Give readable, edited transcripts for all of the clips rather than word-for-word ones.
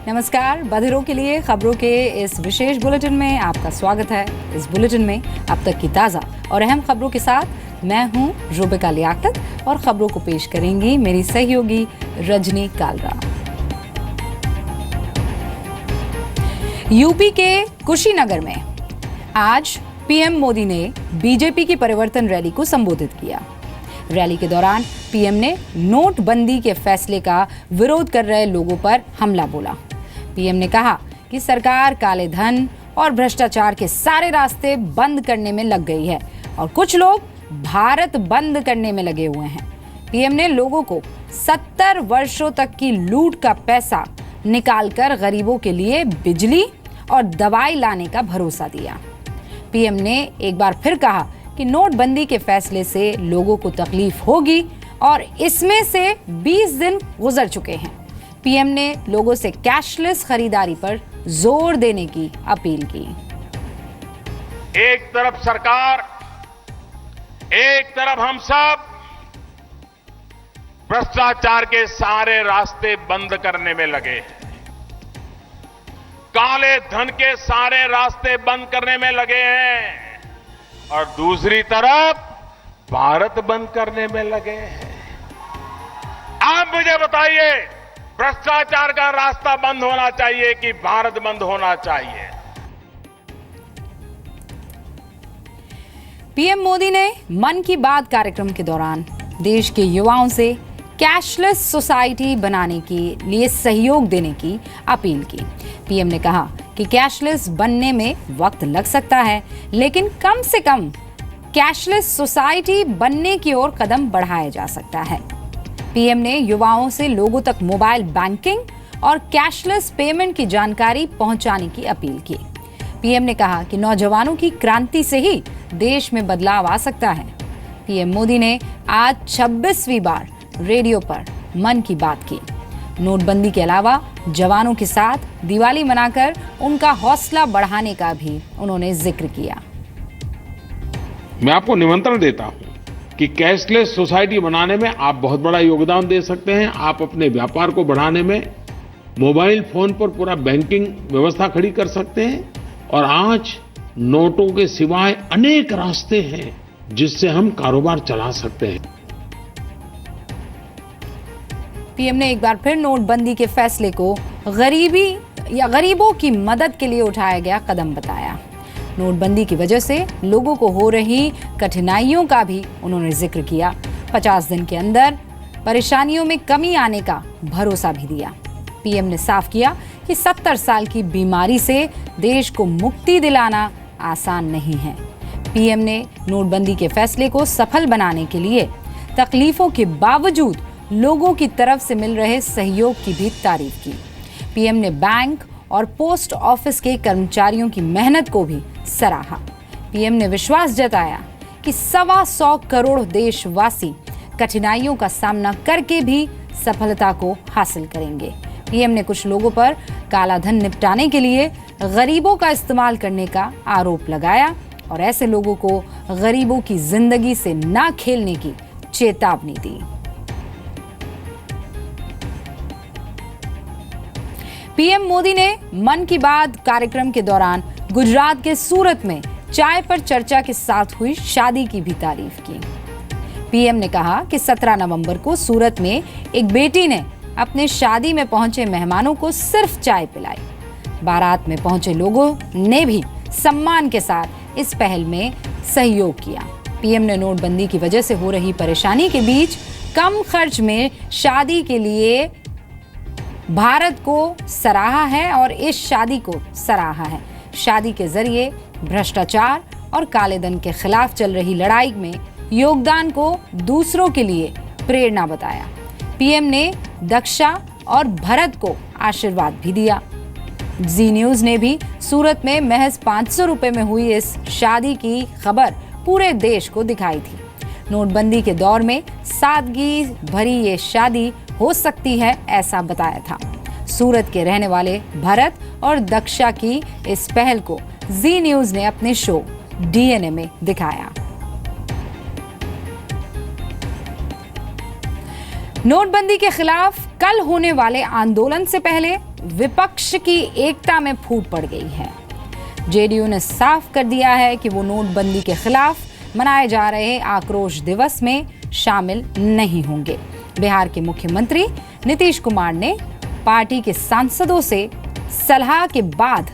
नमस्कार। बधिरों के लिए खबरों के इस विशेष बुलेटिन में आपका स्वागत है। इस बुलेटिन में अब तक की ताज़ा और अहम खबरों के साथ मैं हूं रुबिका लियाकत और खबरों को पेश करेंगी मेरी सहयोगी रजनी कालरा। यूपी के कुशीनगर में आज पीएम मोदी ने बीजेपी की परिवर्तन रैली को संबोधित किया। रैली के दौरान पीएम ने नोटबंदी के फैसले का विरोध कर रहे लोगों पर हमला बोला। पीएम ने कहा कि सरकार काले धन और भ्रष्टाचार के सारे रास्ते बंद करने में लग गई है और कुछ लोग भारत बंद करने में लगे हुए हैं। पीएम ने लोगों को 70 वर्षों तक की लूट का पैसा निकालकर गरीबों के लिए बिजली और दवाई लाने का भरोसा दिया। पीएम ने एक बार फिर कहा कि नोटबंदी के फैसले से लोगों को तकलीफ होगी और इसमें से 20 दिन गुजर चुके हैं। पीएम ने लोगों से कैशलेस खरीदारी पर जोर देने की अपील की। एक तरफ सरकार, एक तरफ हम सब भ्रष्टाचार के सारे रास्ते बंद करने में लगे हैं, काले धन के सारे रास्ते बंद करने में लगे हैं और दूसरी तरफ भारत बंद करने में लगे हैं। आप मुझे बताइए, भ्रष्टाचार का रास्ता बंद होना चाहिए कि भारत बंद होना चाहिए? पीएम मोदी ने मन की बात कार्यक्रम के दौरान देश के युवाओं से कैशलेस सोसाइटी बनाने के लिए सहयोग देने की अपील की। पीएम ने कहा कि कैशलेस बनने में वक्त लग सकता है, लेकिन कम से कम कैशलेस सोसाइटी बनने की ओर कदम बढ़ाया जा सकता है। पीएम ने युवाओं से लोगों तक मोबाइल बैंकिंग और कैशलेस पेमेंट की जानकारी पहुंचाने की अपील की। पीएम ने कहा कि नौजवानों की क्रांति से ही देश में बदलाव आ सकता है। पीएम मोदी ने आज 26वीं बार रेडियो पर मन की बात की। नोटबंदी के अलावा जवानों के साथ दिवाली मनाकर उनका हौसला बढ़ाने का भी उन्होंने जिक्र किया। मैं आपको निमंत्रण देता हूं कि कैशलेस सोसाइटी बनाने में आप बहुत बड़ा योगदान दे सकते हैं। आप अपने व्यापार को बढ़ाने में मोबाइल फोन पर पूरा बैंकिंग व्यवस्था खड़ी कर सकते हैं और आज नोटों के सिवाय अनेक रास्ते हैं जिससे हम कारोबार चला सकते हैं। पीएम ने एक बार फिर नोटबंदी के फैसले को गरीबों की मदद के लिए उठाया गया कदम बताया। नोटबंदी की वजह से लोगों को हो रही कठिनाइयों का भी उन्होंने जिक्र किया। 50 दिन के अंदर परेशानियों में कमी आने का भरोसा भी दिया। पीएम ने साफ किया कि 70 साल की बीमारी से देश को मुक्ति दिलाना आसान नहीं है। पीएम ने नोटबंदी के फैसले को सफल बनाने के लिए तकलीफों के बावजूद लोगों की तरफ से मिल रहे सहयोग की भी तारीफ की। पीएम ने बैंक और पोस्ट ऑफिस के कर्मचारियों की मेहनत को भी सराहा। पीएम ने विश्वास जताया कि 125 करोड़ देशवासी कठिनाइयों का सामना करके भी सफलता को हासिल करेंगे। पीएम ने कुछ लोगों पर काला धन निपटाने के लिए गरीबों का इस्तेमाल करने का आरोप लगाया और ऐसे लोगों को गरीबों की जिंदगी से ना खेलने की चेतावनी दी। पीएम मोदी ने मन की बात कार्यक्रम के दौरान गुजरात के सूरत में चाय पर चर्चा के साथ हुई शादी की भी तारीफ की। पीएम ने कहा कि 17 नवंबर को सूरत में एक बेटी ने अपने शादी में पहुंचे मेहमानों को सिर्फ चाय पिलाई। बारात में पहुंचे लोगों ने भी सम्मान के साथ इस पहल में सहयोग किया। पीएम ने नोटबंदी की वजह से हो रही परेशानी के बीच कम खर्च में शादी के लिए भारत को सराहा है और इस शादी को सराहा है। शादी के जरिए भ्रष्टाचार और काले धन के खिलाफ चल रही लड़ाई में योगदान को दूसरों के लिए प्रेरणा बताया। पीएम ने दक्षा और भरत को आशीर्वाद भी दिया। जी न्यूज ने भी सूरत में महज 500 रुपए में हुई इस शादी की खबर पूरे देश को दिखाई थी। नोटबंदी के दौर में सादगी भरी ये शादी हो सकती है, ऐसा बताया था। सूरत के रहने वाले भरत और दक्षा की इस पहल को जी न्यूज ने अपने शो डीएनए में दिखाया। नोटबंदी के खिलाफ कल होने वाले आंदोलन से पहले विपक्ष की एकता में फूट पड़ गई है। जेडीयू ने साफ कर दिया है कि वो नोटबंदी के खिलाफ मनाए जा रहे आक्रोश दिवस में शामिल नहीं होंगे। बिहार के मुख्यमंत्री नीतीश कुमार ने पार्टी के सांसदों से सलाह के बाद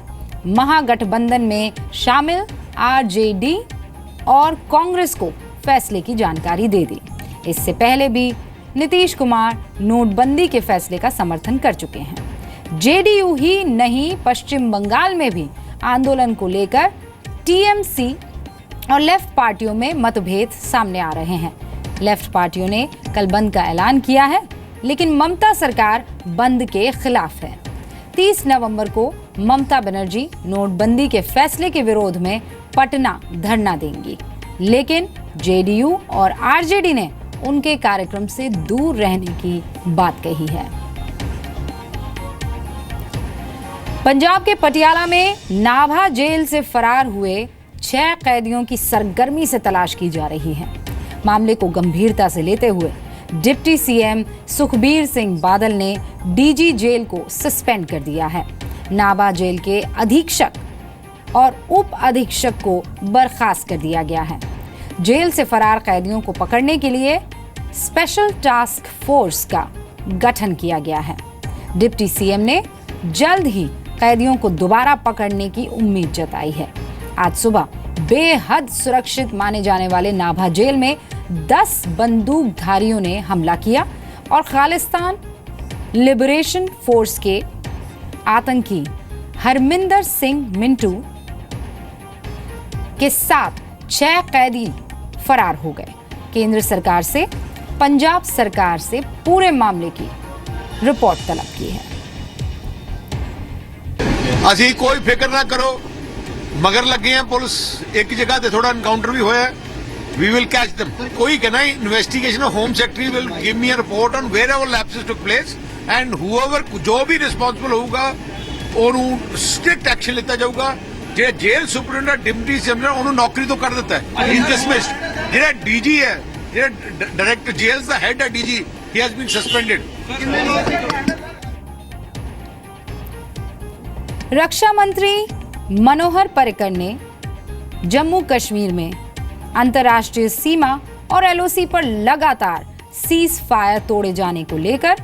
महागठबंधन में शामिल आरजेडी और कांग्रेस को फैसले की जानकारी दे दी। इससे पहले भी नीतीश कुमार नोटबंदी के फैसले का समर्थन कर चुके हैं। जेडीयू ही नहीं, पश्चिम बंगाल में भी आंदोलन को लेकर टीएमसी और लेफ्ट पार्टियों में मतभेद सामने आ रहे हैं। लेफ्ट पार्टियों ने कल बंद का ऐलान किया है, लेकिन ममता सरकार बंद के खिलाफ है। 30 नवंबर को ममता बनर्जी नोटबंदी के फैसले के विरोध में पटना धरना देंगी, लेकिन जेडीयू और आरजेडी ने उनके कार्यक्रम से दूर रहने की बात कही है। पंजाब के पटियाला में नाभा जेल से फरार हुए 6 कैदियों की सरगर्मी से तलाश की जा रही है। मामले को गंभीरता से लेते हुए डिप्टी सीएम सुखबीर सिंह बादल ने डीजी जेल को सस्पेंड कर दिया है। नाभा जेल के अधीक्षक और उप अधीक्षक को बर्खास्त कर दिया गया है। जेल से फरार कैदियों को पकड़ने के लिए स्पेशल टास्क फोर्स का गठन किया गया है। डिप्टी सीएम ने जल्द ही कैदियों को दोबारा पकड़ने की उम्मीद जताई है। आज सुबह बेहद सुरक्षित माने जाने वाले नाभा जेल में 10 बंदूकधारियों ने हमला किया और खालिस्तान लिबरेशन फोर्स के आतंकी हरमिंदर सिंह मिंटू के साथ 6 कैदी फरार हो गए। केंद्र सरकार से पंजाब सरकार से पूरे मामले की रिपोर्ट तलब की है। ਅਸੀਂ कोई फिक्र ना करो, मगर लगे हैं पुलिस एक जगह ते थोड़ा एनकाउंटर भी होया, वी विल कैच देम। कोई कहना investigation home secretary will give me a report on wherever lapses took place and whoever जो भी रिस्पांसिबल होगा ਉਹਨੂੰ स्ट्रिक्ट एक्शन लिया जाऊगा। जो जेल सुपरिटेंडेंट डिप्टी सीएम ने ਉਹਨੂੰ नौकरी तो कर देता है, इज डिसमिस्ड। जो डीजी है, जो डायरेक्टर जेल्स दा हेड है DG, he has been suspended. रक्षा मंत्री मनोहर पर्रिकर ने जम्मू कश्मीर में अंतर्राष्ट्रीय सीमा और एलओसी पर लगातार सीज फायर तोड़े जाने को लेकर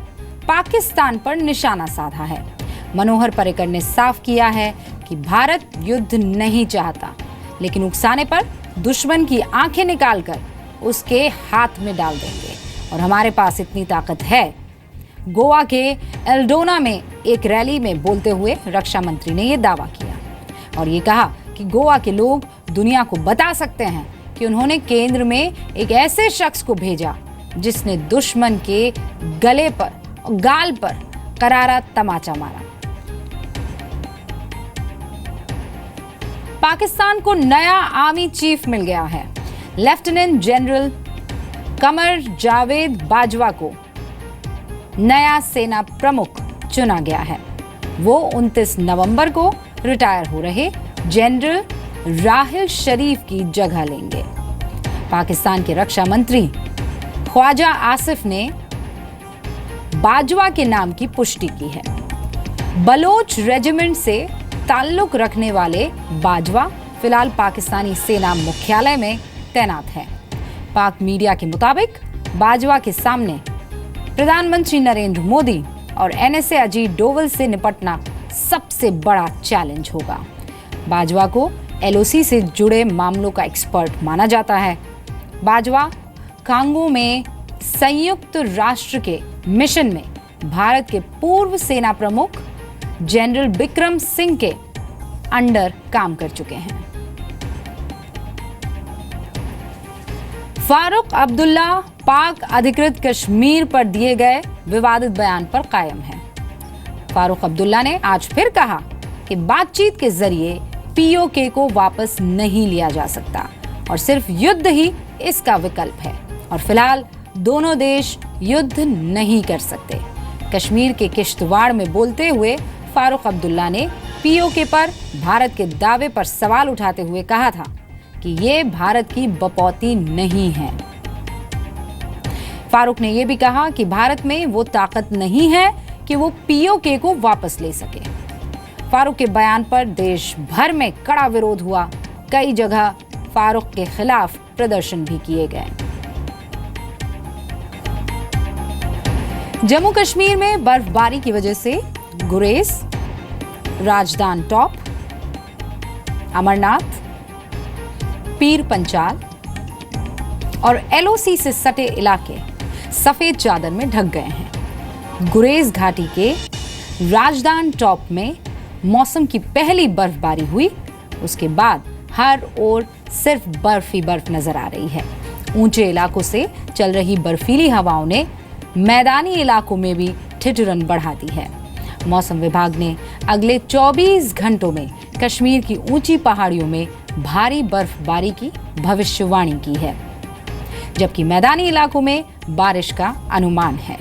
पाकिस्तान पर निशाना साधा है। मनोहर पर्रिकर ने साफ किया है कि भारत युद्ध नहीं चाहता, लेकिन उकसाने पर दुश्मन की आंखें निकालकर उसके हाथ में डाल देंगे और हमारे पास इतनी ताकत है। गोवा के एल्डोना में एक रैली में बोलते हुए रक्षा मंत्री ने यह दावा किया और ये कहा कि गोवा के लोग दुनिया को बता सकते हैं कि उन्होंने केंद्र में एक ऐसे शख्स को भेजा जिसने दुश्मन के गाल पर करारा तमाचा मारा। पाकिस्तान को नया आर्मी चीफ मिल गया है। लेफ्टिनेंट जनरल कमर जावेद बाजवा को नया सेना प्रमुख चुना गया है। वो 29 नवंबर को रिटायर हो रहे जनरल राहिल शरीफ की जगह लेंगे। पाकिस्तान के रक्षा मंत्री ख्वाजा आसिफ ने बाजवा के नाम की पुष्टि की है। बलोच रेजिमेंट से ताल्लुक रखने वाले बाजवा फिलहाल पाकिस्तानी सेना मुख्यालय में तैनात है। पाक मीडिया के मुताबिक बाजवा के सामने प्रधानमंत्री नरेंद्र मोदी और एनएसए अजीत डोवल से निपटना सबसे बड़ा चैलेंज होगा। बाजवा को एलओसी से जुड़े मामलों का एक्सपर्ट माना जाता है। बाजवा कांगो में संयुक्त राष्ट्र के मिशन में भारत के पूर्व सेना प्रमुख जनरल बिक्रम सिंह के अंडर काम कर चुके हैं। फारूक अब्दुल्ला पाक अधिकृत कश्मीर पर दिए गए विवादित बयान पर कायम है। फारूक अब्दुल्ला ने आज फिर कहा कि बातचीत के जरिए पीओके को वापस नहीं लिया जा सकता और सिर्फ युद्ध ही इसका विकल्प है और फिलहाल दोनों देश युद्ध नहीं कर सकते। कश्मीर के किश्तवाड़ में बोलते हुए फारूक अब्दुल्ला ने पीओके पर भारत के दावे पर सवाल उठाते हुए कहा था कि ये भारत की बपौती नहीं है। फारूक ने यह भी कहा कि भारत में वो ताकत नहीं है कि वो पीओके को वापस ले सके। फारूक के बयान पर देश भर में कड़ा विरोध हुआ। कई जगह फारूक के खिलाफ प्रदर्शन भी किए गए। जम्मू कश्मीर में बर्फबारी की वजह से गुरेज, राजदान टॉप, अमरनाथ, पीर पंचाल और एलओसी से सटे इलाके सफेद चादर में ढक गए हैं। गुरेज घाटी के राजदान टॉप में मौसम की पहली बर्फबारी हुई। उसके बाद हर ओर सिर्फ बर्फ ही बर्फ नजर आ रही है। ऊंचे इलाकों से चल रही बर्फीली हवाओं ने मैदानी इलाकों में भी ठिठुरन बढ़ा दी है। मौसम विभाग ने अगले 24 घंटों में कश्मीर की ऊंची पहाड़ियों में भारी बर्फबारी की भविष्यवाणी की है, जबकि मैदानी इलाकों में बारिश का अनुमान है।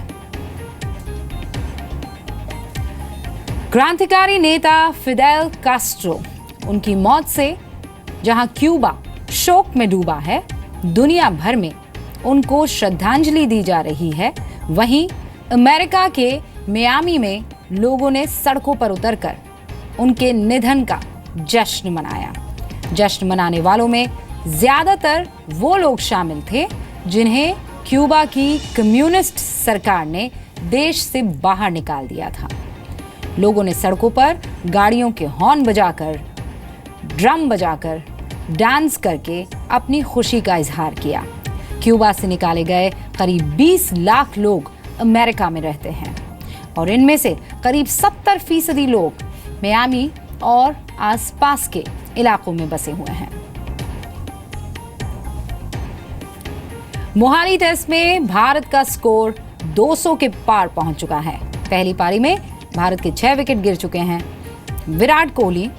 क्रांतिकारी नेता फिडेल कास्ट्रो, उनकी मौत से जहां क्यूबा शोक में डूबा है, दुनिया भर में उनको श्रद्धांजलि दी जा रही है, वहीं अमेरिका के मियामी में लोगों ने सड़कों पर उतरकर उनके निधन का जश्न मनाया। जश्न मनाने वालों में ज्यादातर वो लोग शामिल थे जिन्हें क्यूबा की कम्युनिस्ट सरकार ने देश से बाहर निकाल दिया था। लोगों ने सड़कों पर गाड़ियों के हॉर्न बजाकर, ड्रम बजाकर, डांस करके अपनी खुशी का इजहार किया। क्यूबा से निकाले गए करीब 20 लाख लोग अमेरिका में रहते हैं और इनमें से करीब 70% लोग मियामी और आसपास के इलाकों में बसे हुए हैं। मोहाली टेस्ट में भारत का स्कोर 200 के पार पहुंच चुका है। पहली पारी में भारत के 6 विकेट गिर चुके हैं। विराट कोहली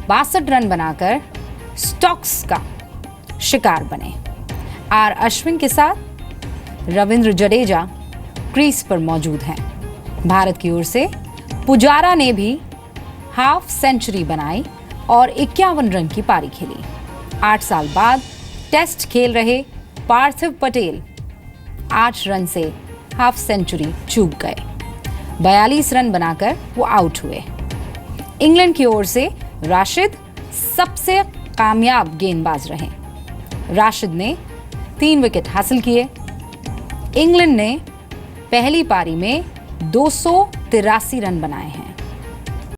62 रन बनाकर स्टॉक्स का शिकार बने। आर अश्विन के साथ रविंद्र जडेजा क्रीज पर मौजूद हैं। भारत की ओर से पुजारा ने भी हाफ सेंचुरी बनाई और 51 रन की पारी खेली। 8 साल बाद टेस्ट खेल रहे पार्थिव पटेल 8 रन से हाफ सेंचुरी चूक गए। 42 रन बनाकर वो आउट हुए। इंग्लैंड की ओर से राशिद सबसे कामयाब गेंदबाज रहे। राशिद ने 3 विकेट हासिल किए। इंग्लैंड ने पहली पारी में 283 रन बनाए हैं।